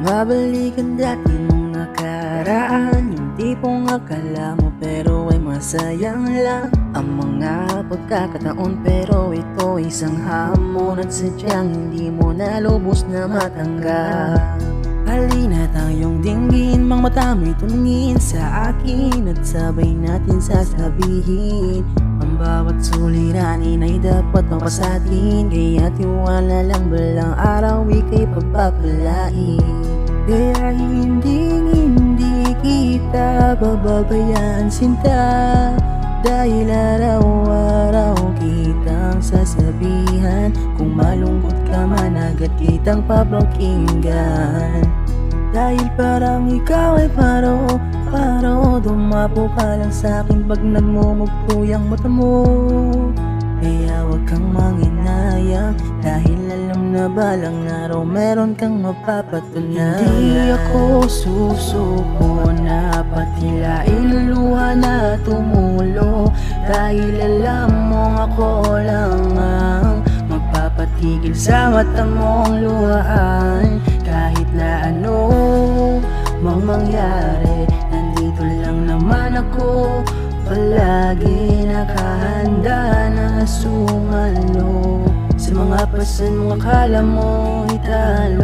Bumabalikan dati nung nakaraan, yung tipong akala mo pero ay masayang lang ang mga pagkakataon. Pero ito isang hamon at sadyang hindi mo na lubos na matanggap. Halina tayong dinggin, mga mata mo'y tumingin sa akin at sabay natin sasabihin ang bawat suliranin ay dapat mapasatin. Kaya tiwala lang, balang araw ika'y pagpapalain. Kaya hindi kita bababayaan sinta, dahil araw-araw kitang sasabihan. Kung malungkot ka man, agad kitang papakinggan. Dahil parang ikaw ay paro, dumapo ka lang sa'kin pag nagmumugpo yung mata mo. Kaya wag kang manginayang, dahil alam na balang araw meron kang mapapatunayan. Hindi ako susuko na patilain ang luha na tumulo, dahil alam mong ako lang ang magpapatigil sa mata mong luhaan. Kahit na ano mang mangyari, nandito lang naman ako, palagi nakahanda na sumalo sa mga pasan mong akala mo italo.